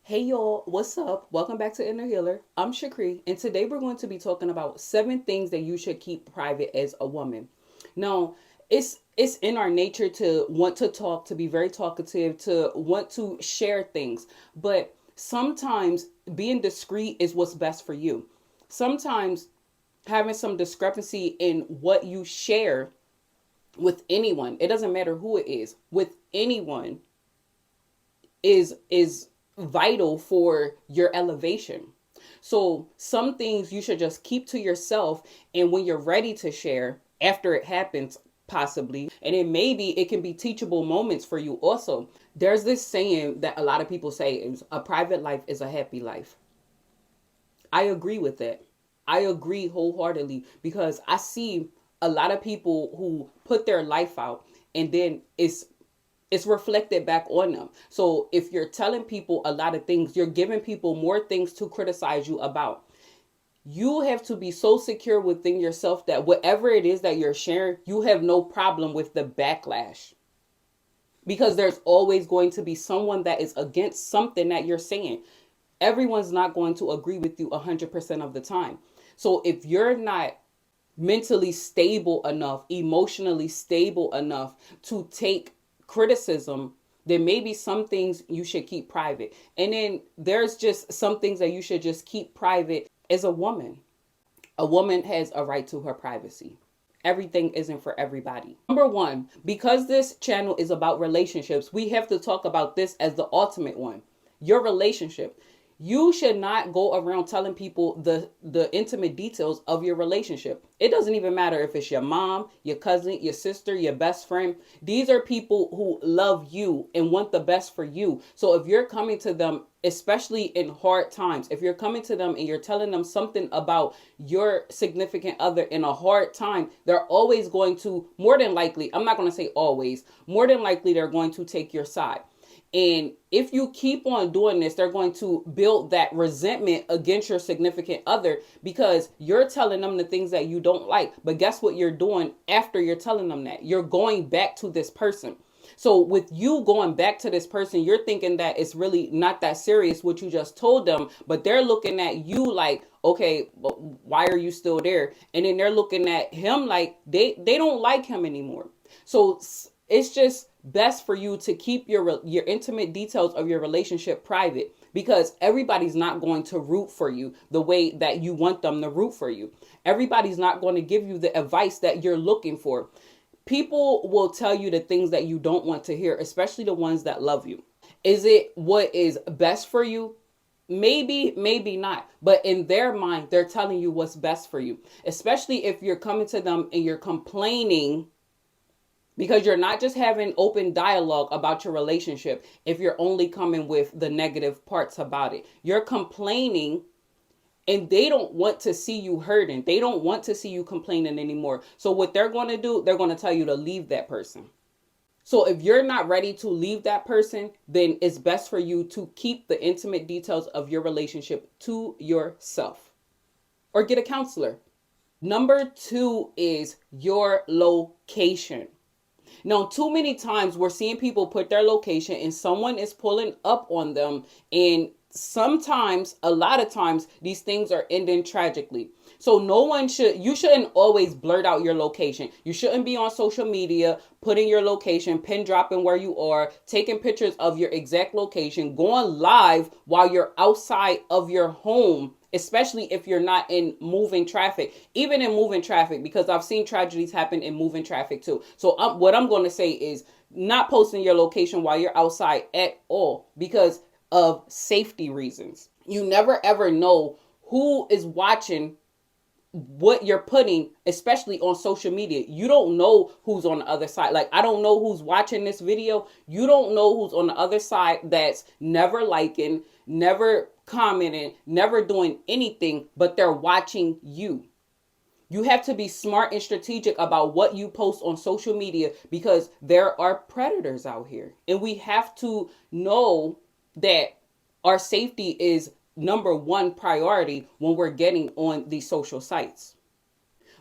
Hey y'all, what's up? Welcome back to Inner Healer. I'm Shakri, and today we're going to be talking about 7 things that you should keep private as a woman. Now, it's in our nature to want to talk, to be very talkative, to want to share things, but sometimes being discreet is what's best for you. Sometimes having some discrepancy in what you share with anyone, it doesn't matter who it is, with anyone is vital for your elevation. So some things you should just keep to yourself, and when you're ready to share after it happens, possibly, and then maybe it can be teachable moments for you also. There's this saying that a lot of people say is a private life is a happy life. I agree with that. I agree wholeheartedly because I see a lot of people who put their life out and then it's reflected back on them. So if you're telling people a lot of things, you're giving people more things to criticize you about. You have to be so secure within yourself that whatever it is that you're sharing, you have no problem with the backlash. Because there's always going to be someone that is against something that you're saying. Everyone's not going to agree with you 100% of the time. So if you're not mentally stable enough, emotionally stable enough to take criticism, then maybe some things you should keep private. And then there's just some things that you should just keep private as a woman. A woman has a right to her privacy. Everything isn't for everybody. Number one, because this channel is about relationships, we have to talk about this as the ultimate one. Your relationship. You should not go around telling people the intimate details of your relationship. It doesn't even matter if it's your mom, your cousin, your sister, your best friend. These are people who love you and want the best for you. So if you're coming to them, especially in hard times, if you're coming to them and you're telling them something about your significant other in a hard time, they're always going to, more than likely, I'm not going to say always, more than likely they're going to take your side. And if you keep on doing this, they're going to build that resentment against your significant other because you're telling them the things that you don't like. But guess what you're doing after you're telling them that? You're going back to this person. So with you going back to this person, you're thinking that it's really not that serious what you just told them, but they're looking at you like, okay, but why are you still there? And then they're looking at him like they don't like him anymore. So it's just best for you to keep your intimate details of your relationship private because everybody's not going to root for you the way that you want them to root for you. Everybody's not going to give you the advice that you're looking for. People will tell you the things that you don't want to hear, especially the ones that love you. Is it what is best for you? Maybe, maybe not. But in their mind, they're telling you what's best for you. Especially if you're coming to them and you're complaining because you're not just having open dialogue about your relationship if you're only coming with the negative parts about it. You're complaining and they don't want to see you hurting. They don't want to see you complaining anymore. So what they're going to do, they're going to tell you to leave that person. So if you're not ready to leave that person, then it's best for you to keep the intimate details of your relationship to yourself or get a counselor. Number two is your location. Now, too many times we're seeing people put their location and someone is pulling up on them. And sometimes, a lot of times, these things are ending tragically. So you shouldn't always blurt out your location. You shouldn't be on social media, putting your location, pin dropping where you are, taking pictures of your exact location, going live while you're outside of your home, especially if you're not in moving traffic, even in moving traffic, because I've seen tragedies happen in moving traffic too. So what I'm going to say is not posting your location while you're outside at all because of safety reasons. You never ever know who is watching what you're putting, especially on social media. You don't know who's on the other side. Like, I don't know who's watching this video. You don't know who's on the other side that's never liking, never commenting, never doing anything, but they're watching you. You have to be smart and strategic about what you post on social media because there are predators out here. And we have to know that our safety is number one priority when we're getting on these social sites.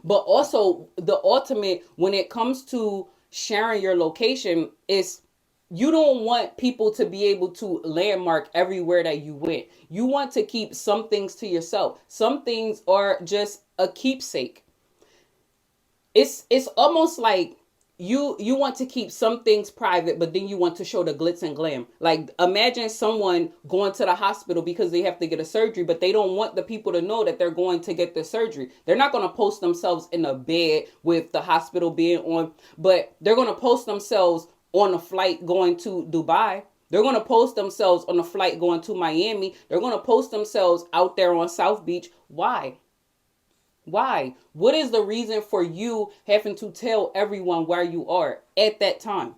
But also the ultimate when it comes to sharing your location is You don't want people to be able to landmark everywhere that you went. You want to keep some things to yourself. Some things are just a keepsake. It's almost like you want to keep some things private, but then you want to show the glitz and glam. Like, imagine someone going to the hospital because they have to get a surgery, but they don't want the people to know that they're going to get the surgery. They're not going to post themselves in a bed with the hospital being on, but they're going to post themselves on a flight going to Dubai. They're going to post themselves on a flight going to Miami. They're going to post themselves out there on South Beach. Why? Why? What is the reason for you having to tell everyone where you are at that time?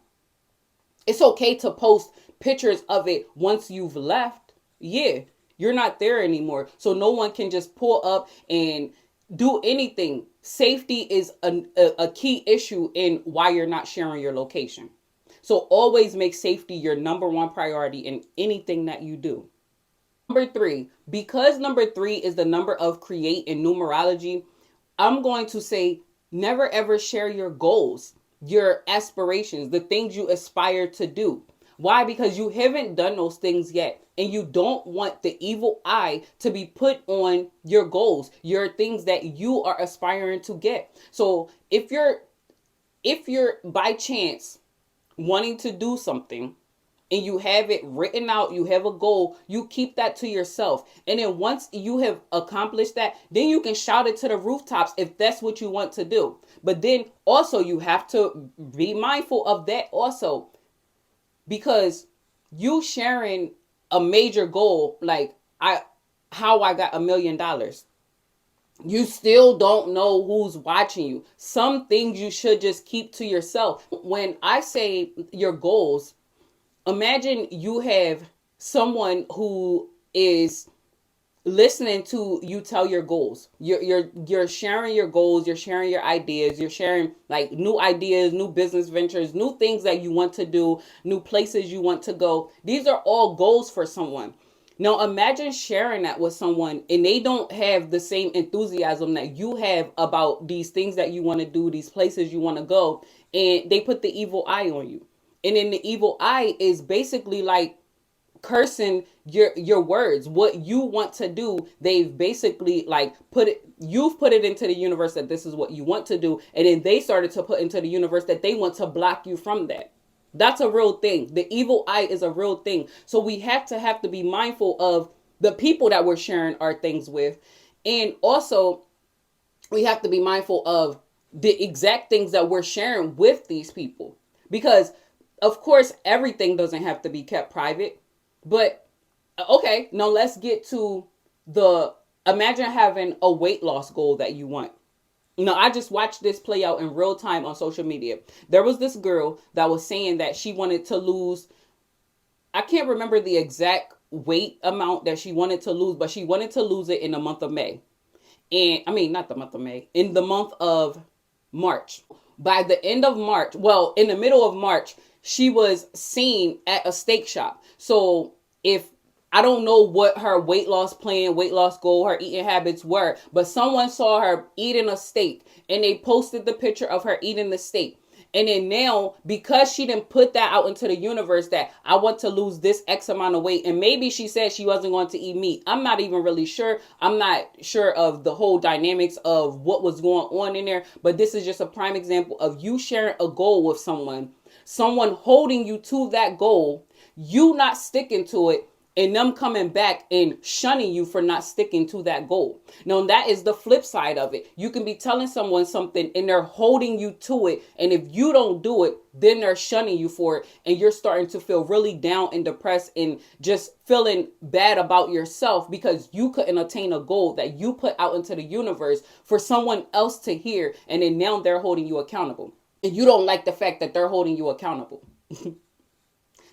It's okay to post pictures of it once you've left. Yeah, you're not there anymore. So no one can just pull up and do anything. Safety is a key issue in why you're not sharing your location. So always make safety your number one priority in anything that you do. Number three, because number three is the number of create in numerology, I'm going to say never ever share your goals, your aspirations, the things you aspire to do. Why? Because you haven't done those things yet. And you don't want the evil eye to be put on your goals, your things that you are aspiring to get. So if you're by chance wanting to do something and you have it written out, you have a goal, you keep that to yourself. And then once you have accomplished that, then you can shout it to the rooftops if that's what you want to do. But then also you have to be mindful of that also, because you sharing a major goal, like how I got $1 million, you still don't know who's watching you. Some things you should just keep to yourself. When I say your goals, imagine you have someone who is listening to you tell your goals. You're sharing your goals, you're sharing your ideas, you're sharing like new ideas, new business ventures, new things that you want to do, new places you want to go. These are all goals for someone. Now imagine sharing that with someone and they don't have the same enthusiasm that you have about these things that you want to do, these places you want to go, and they put the evil eye on you. And then the evil eye is basically like cursing your words, what you want to do. They've basically like you've put it into the universe that this is what you want to do, and then they started to put into the universe that they want to block you from that. That's a real thing. The evil eye is a real thing. So we have to be mindful of the people that we're sharing our things with, and also we have to be mindful of the exact things that we're sharing with these people, because of course everything doesn't have to be kept private. But okay, now let's get to the imagine having a weight loss goal that you want. I just watched this play out in real time on social media. There was this girl that was saying that she wanted to lose, I can't remember the exact weight amount that she wanted to lose, but she wanted to lose it in the month of May. And I mean, not the month of May, in the month of March. By the end of March, well, in the middle of March, she was seen at a steak shop. So if I don't know what her weight loss plan, weight loss goal, her eating habits were, but someone saw her eating a steak and they posted the picture of her eating the steak. And then now, because she didn't put that out into the universe that I want to lose this X amount of weight, and maybe she said she wasn't going to eat meat. I'm not even really sure. I'm not sure of the whole dynamics of what was going on in there. But this is just a prime example of you sharing a goal with someone holding you to that goal, you not sticking to it, and them coming back and shunning you for not sticking to that goal. Now, that is the flip side of it. You can be telling someone something and they're holding you to it. And if you don't do it, then they're shunning you for it. And you're starting to feel really down and depressed and just feeling bad about yourself because you couldn't attain a goal that you put out into the universe for someone else to hear. And then now they're holding you accountable. And you don't like the fact that they're holding you accountable.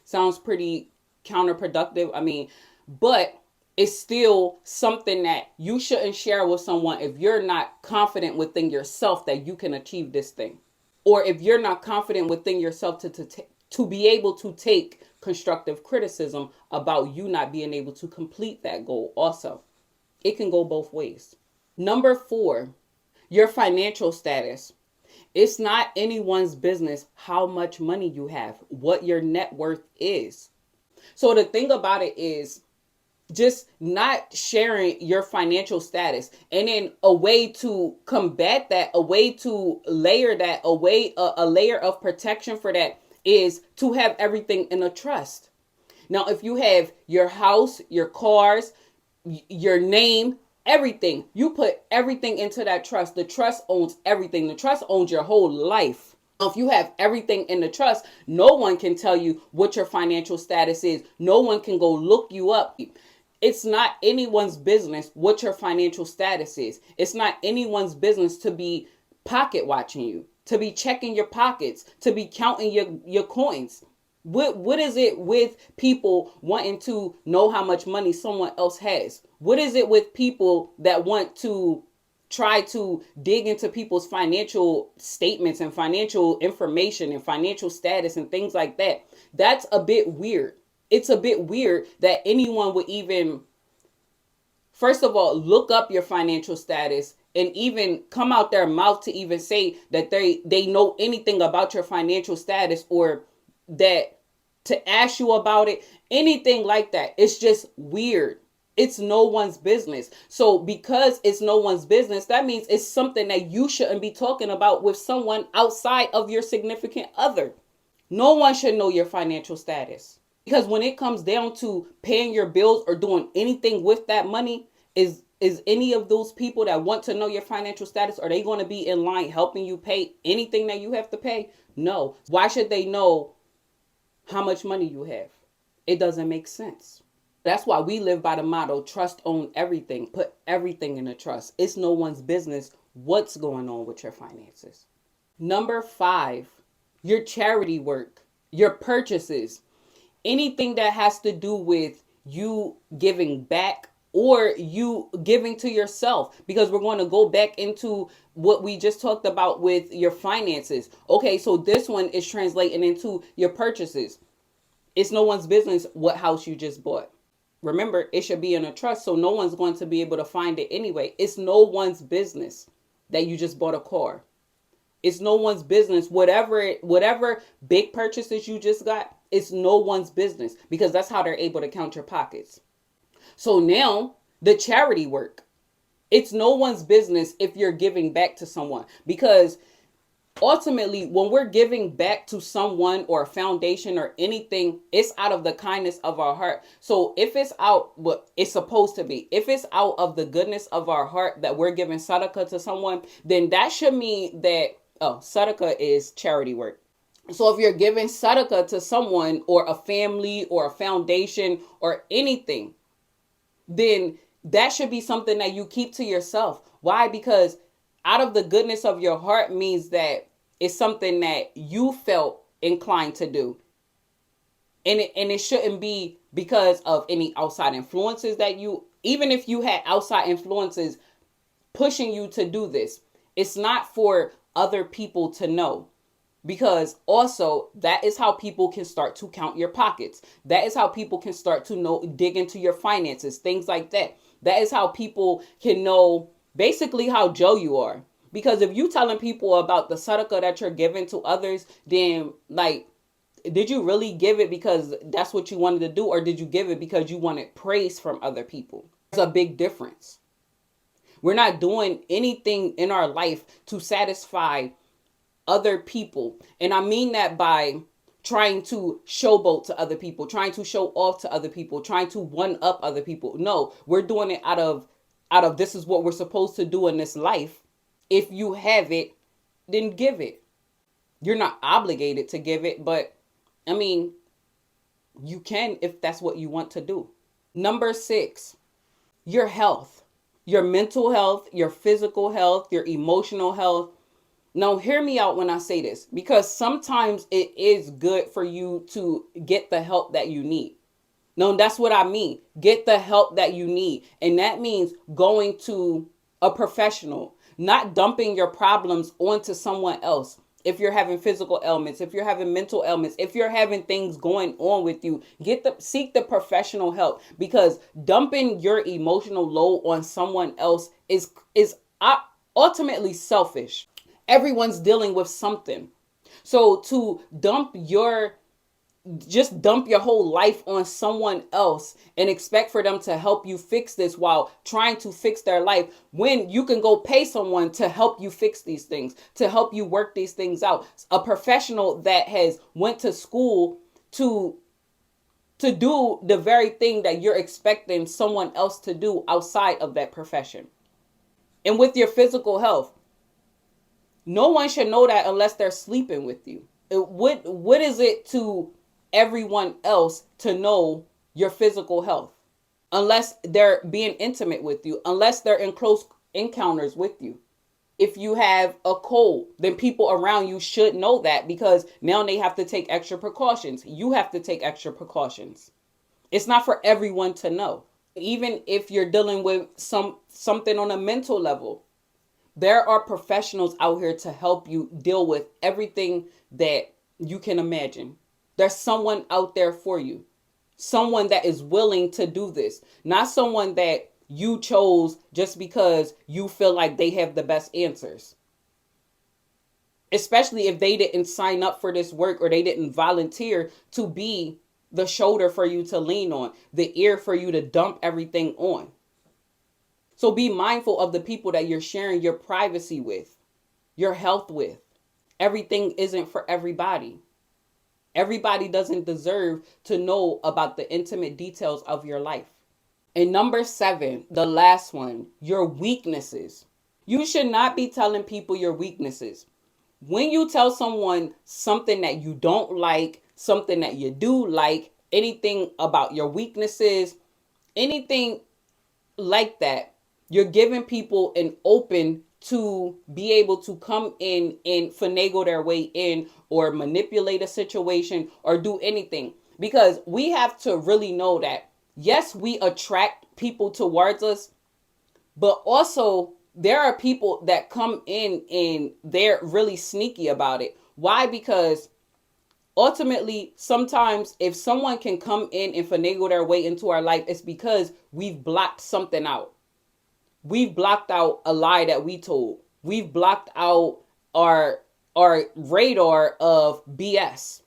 Sounds pretty counterproductive. I mean, but it's still something that you shouldn't share with someone if you're not confident within yourself that you can achieve this thing. Or if you're not confident within yourself to be able to take constructive criticism about you not being able to complete that goal also. It can go both ways. Number 4, your financial status. It's not anyone's business how much money you have, what your net worth is. So the thing about it is just not sharing your financial status. And then a way to combat that, a way to layer that, a layer of protection for that is to have everything in a trust. Now, if you have your house, your cars, your name, everything, you put everything into that trust. The trust owns everything. The trust owns your whole life. If you have everything in the trust, no one can tell you what your financial status is. No one can go look you up. It's not anyone's business what your financial status is. It's not anyone's business to be pocket watching you, to be checking your pockets, to be counting your coins. What is it with people wanting to know how much money someone else has? What is it with people that want to try to dig into people's financial statements and financial information and financial status and things like that? That's a bit weird. It's a bit weird that anyone would even, first of all, look up your financial status and even come out their mouth to even say that they know anything about your financial status, or that to ask you about it, anything like that. It's just weird. It's no one's business. So because it's no one's business, that means it's something that you shouldn't be talking about with someone outside of your significant other. No one should know your financial status. Because when it comes down to paying your bills or doing anything with that money, is any of those people that want to know your financial status, are they going to be in line helping you pay anything that you have to pay? No. Why should they know how much money you have? It doesn't make sense. That's why we live by the motto, trust own everything. Put everything in a trust. It's no one's business what's going on with your finances. Number 5, your charity work, your purchases, anything that has to do with you giving back or you giving to yourself, because we're going to go back into what we just talked about with your finances. Okay, so this one is translating into your purchases. It's no one's business what house you just bought. Remember, it should be in a trust, so no one's going to be able to find it anyway. It's no one's business that you just bought a car. It's no one's business. Whatever big purchases you just got, it's no one's business, because that's how they're able to count your pockets. So now the charity work, it's no one's business if you're giving back to someone, because ultimately, when we're giving back to someone or a foundation or anything, it's out of the kindness of our heart. So if it's out what it's supposed to be, if it's out of the goodness of our heart that we're giving sadaqah to someone, then that should mean that, sadaqah is charity work. So if you're giving sadaqah to someone or a family or a foundation or anything, then that should be something that you keep to yourself. Why? Because out of the goodness of your heart means that it's something that you felt inclined to do. And it shouldn't be because of any outside influences that even if you had outside influences pushing you to do this, it's not for other people to know. Because also that is how people can start to count your pockets. That is how people can start to dig into your finances, things like that. That is how people can know basically how Joe you are. Because if you telling people about the sadaqah that you're giving to others, then did you really give it because that's what you wanted to do? Or did you give it because you wanted praise from other people? There's a big difference. We're not doing anything in our life to satisfy other people. And I mean that by trying to showboat to other people, trying to show off to other people, trying to one up other people. No, we're doing it out of this is what we're supposed to do in this life. If you have it, then give it. You're not obligated to give it, but I mean, you can if that's what you want to do. Number 6, your health, your mental health, your physical health, your emotional health. Now, hear me out when I say this, because sometimes it is good for you to get the help that you need. No, that's what I mean. Get the help that you need. And that means going to a professional, not dumping your problems onto someone else. If you're having physical ailments, if you're having mental ailments, if you're having things going on with you, seek the professional help, because dumping your emotional load on someone else is ultimately selfish. Everyone's dealing with something. So to dump your whole life on someone else and expect for them to help you fix this while trying to fix their life, when you can go pay someone to help you fix these things, to help you work these things out, a professional that has went to school to do the very thing that you're expecting someone else to do outside of that profession. And with your physical health, no one should know that unless they're sleeping with you. What is it to everyone else to know your physical health? Unless they're being intimate with you, unless they're in close encounters with you. If you have a cold, then people around you should know that, because now they have to take extra precautions. You have to take extra precautions. It's not for everyone to know. Even if you're dealing with something on a mental level, there are professionals out here to help you deal with everything that you can imagine. There's someone out there for you. Someone that is willing to do this. Not someone that you chose just because you feel like they have the best answers. Especially if they didn't sign up for this work, or they didn't volunteer to be the shoulder for you to lean on, the ear for you to dump everything on. So be mindful of the people that you're sharing your privacy with, your health with. Everything isn't for everybody. Everybody doesn't deserve to know about the intimate details of your life. And number 7, the last one, your weaknesses. You should not be telling people your weaknesses. When you tell someone something that you don't like, something that you do like, anything about your weaknesses, anything like that, you're giving people an open to be able to come in and finagle their way in, or manipulate a situation, or do anything. Because we have to really know that, yes, we attract people towards us, but also there are people that come in and they're really sneaky about it. Why? Because ultimately, sometimes if someone can come in and finagle their way into our life, it's because we've blocked something out. We've blocked out a lie that we told. We've blocked out our radar of BS.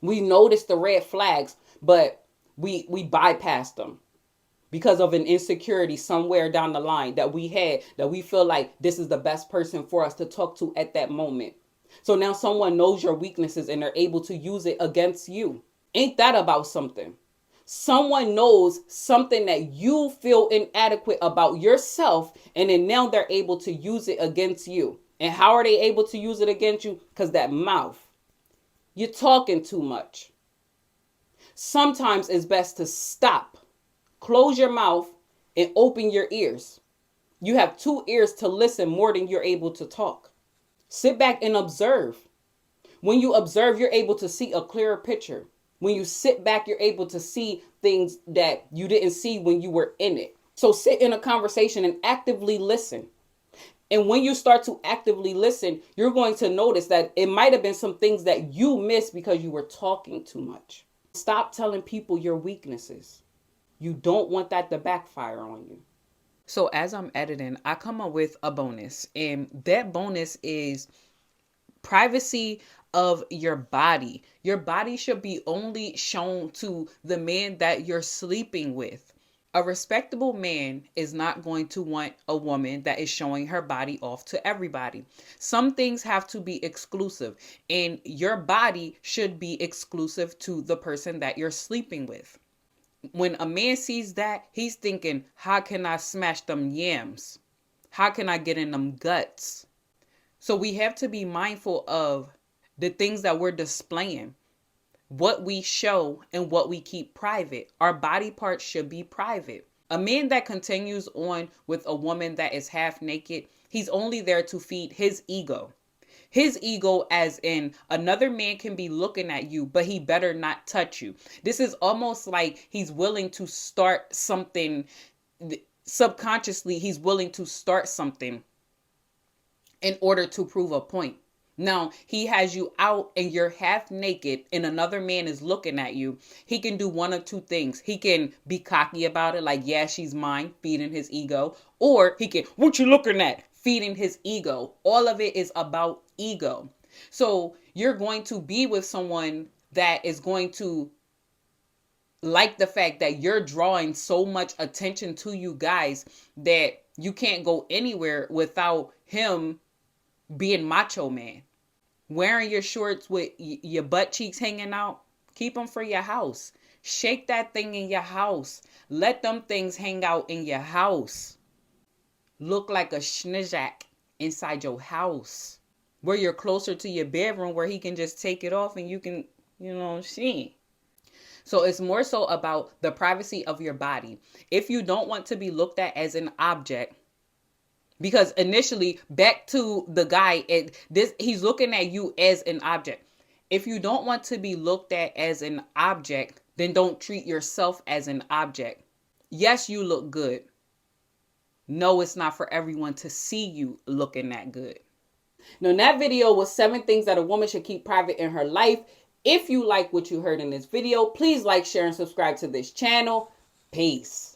We noticed the red flags, but we bypassed them because of an insecurity somewhere down the line that we had, that we feel like this is the best person for us to talk to at that moment. So now someone knows your weaknesses and they're able to use it against you. Ain't that about something? Someone knows something that you feel inadequate about yourself, and then now they're able to use it against you. And how are they able to use it against you? Because that mouth. You're talking too much. Sometimes it's best to stop, close your mouth, and open your ears. You have 2 ears to listen more than you're able to talk. Sit back and observe. When you observe, you're able to see a clearer picture. When you sit back, you're able to see things that you didn't see when you were in it. So sit in a conversation and actively listen. And when you start to actively listen, you're going to notice that it might have been some things that you missed because you were talking too much. Stop telling people your weaknesses. You don't want that to backfire on you. So as I'm editing, I come up with a bonus, and that bonus is privacy of your body. Your body should be only shown to the man that you're sleeping with. A respectable man is not going to want a woman that is showing her body off to everybody. Some things have to be exclusive, and your body should be exclusive to the person that you're sleeping with. When a man sees that, he's thinking, how can I smash them yams? How can I get in them guts? So we have to be mindful of the things that we're displaying, what we show and what we keep private. Our body parts should be private. A man that continues on with a woman that is half naked, he's only there to feed his ego. His ego, as in another man can be looking at you, but he better not touch you. This is almost like he's willing to start something. Subconsciously, he's willing to start something in order to prove a point. Now, he has you out and you're half naked and another man is looking at you. He can do one of 2 things. He can be cocky about it, like, yeah, she's mine, feeding his ego. Or he can, what you looking at? feeding his ego. All of it is about ego. So you're going to be with someone that is going to like the fact that you're drawing so much attention to you guys that you can't go anywhere without him being macho man. Wearing your shorts with your butt cheeks hanging out, keep them for your house. Shake that thing in your house. Let them things hang out in your house. Look like a schnizak inside your house, where you're closer to your bedroom, where he can just take it off and you can, see. So it's more so about the privacy of your body. If you don't want to be looked at as an object, because initially, back to the guy, he's looking at you as an object. If you don't want to be looked at as an object, then don't treat yourself as an object. Yes, you look good. No, it's not for everyone to see you looking that good. Now, that video was 7 things that a woman should keep private in her life. If you like what you heard in this video, please like, share, and subscribe to this channel. Peace.